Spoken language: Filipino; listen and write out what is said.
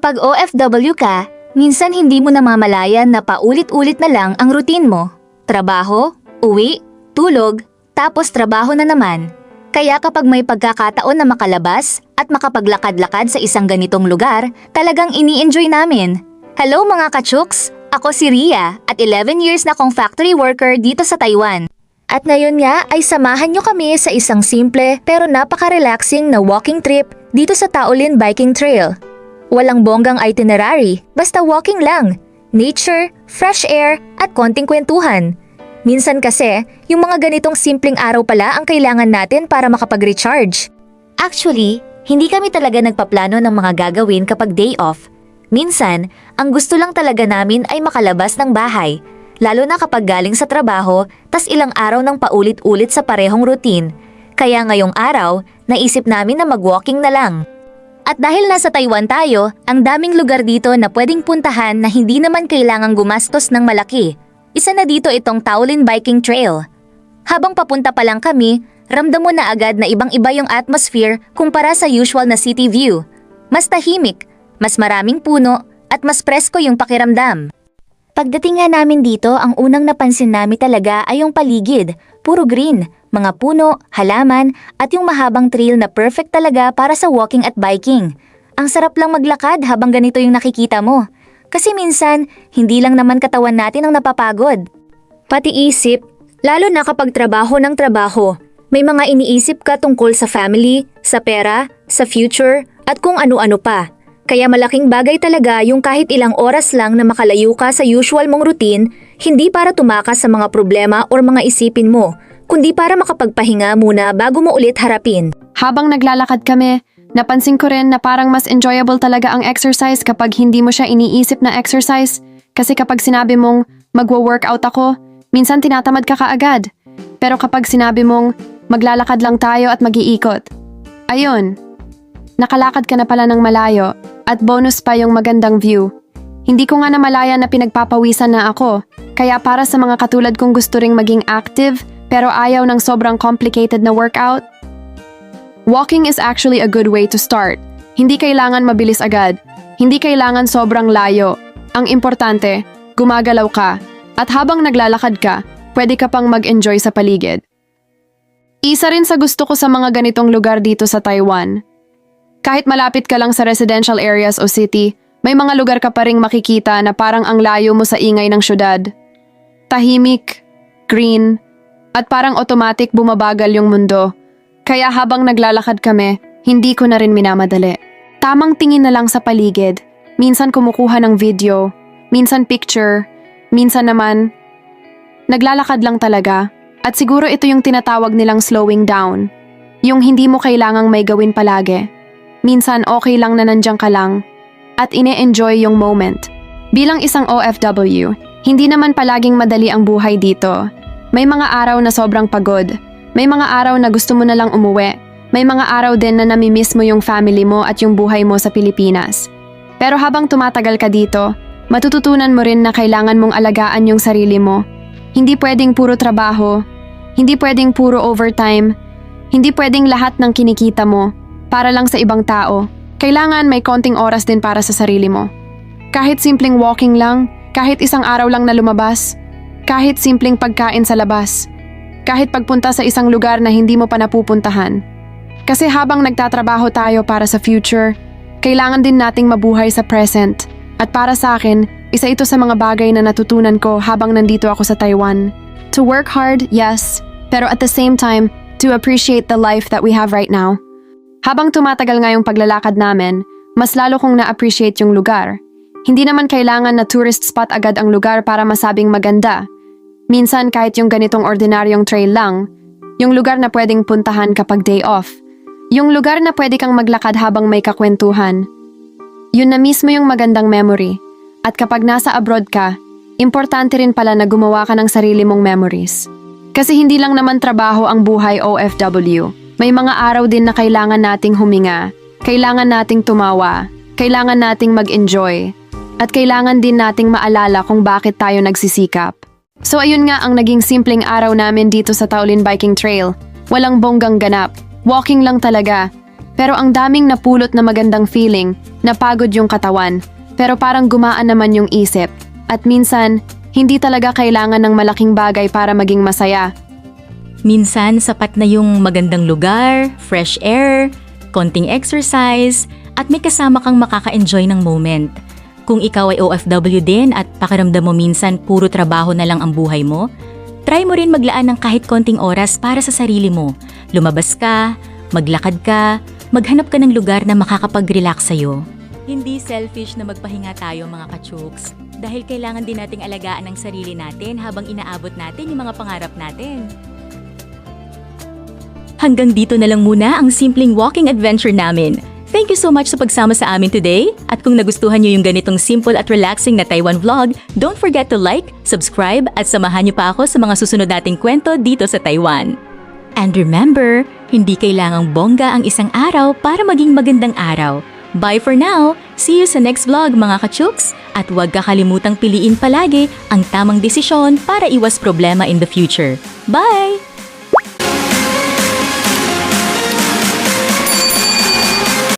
Kapag OFW ka, minsan hindi mo namamalayan na paulit-ulit na lang ang routine mo. Trabaho, uwi, tulog, tapos trabaho na naman. Kaya kapag may pagkakataon na makalabas at makapaglakad-lakad sa isang ganitong lugar, talagang ini-enjoy namin. Hello mga kachuks! Ako si Ria at 11 years na akong factory worker dito sa Taiwan. At ngayon nga ay samahan nyo kami sa isang simple pero napaka-relaxing na walking trip dito sa Taolin Biking Trail. Walang bonggang itinerary, basta walking lang. Nature, fresh air, at konting kwentuhan. Minsan kasi, yung mga ganitong simpleng araw pala ang kailangan natin para makapag-recharge. Actually, hindi kami talaga nagpaplano ng mga gagawin kapag day off. Minsan, ang gusto lang talaga namin ay makalabas ng bahay. Lalo na kapag galing sa trabaho, tas ilang araw nang paulit-ulit sa parehong routine. Kaya ngayong araw, naisip namin na mag-walking na lang. At dahil nasa Taiwan tayo, ang daming lugar dito na pwedeng puntahan na hindi naman kailangang gumastos ng malaki. Isa na dito itong Taolin Biking Trail. Habang papunta pa lang kami, ramdam mo na agad na ibang-iba yung atmosphere kumpara sa usual na city view. Mas tahimik, mas maraming puno, at mas presko yung pakiramdam. Pagdating nga namin dito, ang unang napansin namin talaga ay yung paligid. Puro green, mga puno, halaman, at yung mahabang trail na perfect talaga para sa walking at biking. Ang sarap lang maglakad habang ganito yung nakikita mo. Kasi minsan, hindi lang naman katawan natin ang napapagod. Pati isip, lalo na kapag trabaho ng trabaho. May mga iniisip ka tungkol sa family, sa pera, sa future, at kung ano-ano pa. Kaya malaking bagay talaga yung kahit ilang oras lang na makalayo ka sa usual mong routine, hindi para tumakas sa mga problema o mga isipin mo, kundi para makapagpahinga muna bago mo ulit harapin. Habang naglalakad kami, napansin ko rin na parang mas enjoyable talaga ang exercise kapag hindi mo siya iniisip na exercise. Kasi kapag sinabi mong magwo-workout ako, minsan tinatamad ka kaagad. Pero kapag sinabi mong maglalakad lang tayo at mag-iikot, ayun, nakalakad ka na pala ng malayo at bonus pa yung magandang view. Hindi ko nga namalayan na pinagpapawisan na ako, kaya para sa mga katulad kong gusto ring maging active pero ayaw ng sobrang complicated na workout, walking is actually a good way to start. Hindi kailangan mabilis agad, hindi kailangan sobrang layo. Ang importante, gumagalaw ka at habang naglalakad ka, pwede ka pang mag-enjoy sa paligid. Isa rin sa gusto ko sa mga ganitong lugar dito sa Taiwan. Kahit malapit ka lang sa residential areas o city, may mga lugar ka pa ring makikita na parang ang layo mo sa ingay ng syudad. Tahimik, green, at parang automatic bumabagal yung mundo. Kaya habang naglalakad kami, hindi ko na rin minamadali. Tamang tingin na lang sa paligid, minsan kumukuha ng video, minsan picture, minsan naman, naglalakad lang talaga. At siguro ito yung tinatawag nilang slowing down. Yung hindi mo kailangang may gawin palagi. Minsan okay lang na nandiyan ka lang at ine-enjoy yung moment. Bilang isang OFW, hindi naman palaging madali ang buhay dito. May mga araw na sobrang pagod. May mga araw na gusto mo na lang umuwi. May mga araw din na namimiss mo yung family mo at yung buhay mo sa Pilipinas. Pero habang tumatagal ka dito, matututunan mo rin na kailangan mong alagaan yung sarili mo. Hindi pwedeng puro trabaho. Hindi pwedeng puro overtime. Hindi pwedeng lahat ng kinikita mo para lang sa ibang tao. Kailangan may konting oras din para sa sarili mo. Kahit simpleng walking lang, kahit isang araw lang na lumabas, kahit simpleng pagkain sa labas, kahit pagpunta sa isang lugar na hindi mo pa napupuntahan. Kasi habang nagtatrabaho tayo para sa future, kailangan din nating mabuhay sa present. At para sa akin, isa ito sa mga bagay na natutunan ko habang nandito ako sa Taiwan. To work hard, yes, pero at the same time, to appreciate the life that we have right now. Habang tumatagal nga yung paglalakad namin, mas lalo kong na-appreciate yung lugar. Hindi naman kailangan na tourist spot agad ang lugar para masabing maganda. Minsan kahit yung ganitong ordinaryong trail lang, yung lugar na pwedeng puntahan kapag day off. Yung lugar na pwede kang maglakad habang may kakwentuhan. Yun na mismo yung magandang memory. At kapag nasa abroad ka, importante rin pala na gumawa ka ng sarili mong memories. Kasi hindi lang naman trabaho ang buhay OFW. May mga araw din na kailangan nating huminga, kailangan nating tumawa, kailangan nating mag-enjoy, at kailangan din nating maalala kung bakit tayo nagsisikap. So ayun nga ang naging simpleng araw namin dito sa Taolin Biking Trail. Walang bonggang ganap, walking lang talaga. Pero ang daming napulot na magandang feeling, napagod yung katawan, pero parang gumaan naman yung isip. At minsan, hindi talaga kailangan ng malaking bagay para maging masaya. Minsan, sapat na yung magandang lugar, fresh air, konting exercise, at may kasama kang makaka-enjoy ng moment. Kung ikaw ay OFW din at pakiramdam mo minsan puro trabaho na lang ang buhay mo, try mo rin maglaan ng kahit konting oras para sa sarili mo. Lumabas ka, maglakad ka, maghanap ka ng lugar na makakapag-relax sa'yo. Hindi selfish na magpahinga tayo mga kachuks, dahil kailangan din nating alagaan ang sarili natin habang inaabot natin yung mga pangarap natin. Hanggang dito na lang muna ang simpleng walking adventure namin. Thank you so much sa pagsama sa amin today. At kung nagustuhan nyo yung ganitong simple at relaxing na Taiwan vlog, don't forget to like, subscribe at samahan nyo pa ako sa mga susunod nating kwento dito sa Taiwan. And remember, hindi kailangang bongga ang isang araw para maging magandang araw. Bye for now! See you sa next vlog mga kachuks! At huwag kakalimutang piliin palagi ang tamang desisyon para iwas problema in the future. Bye!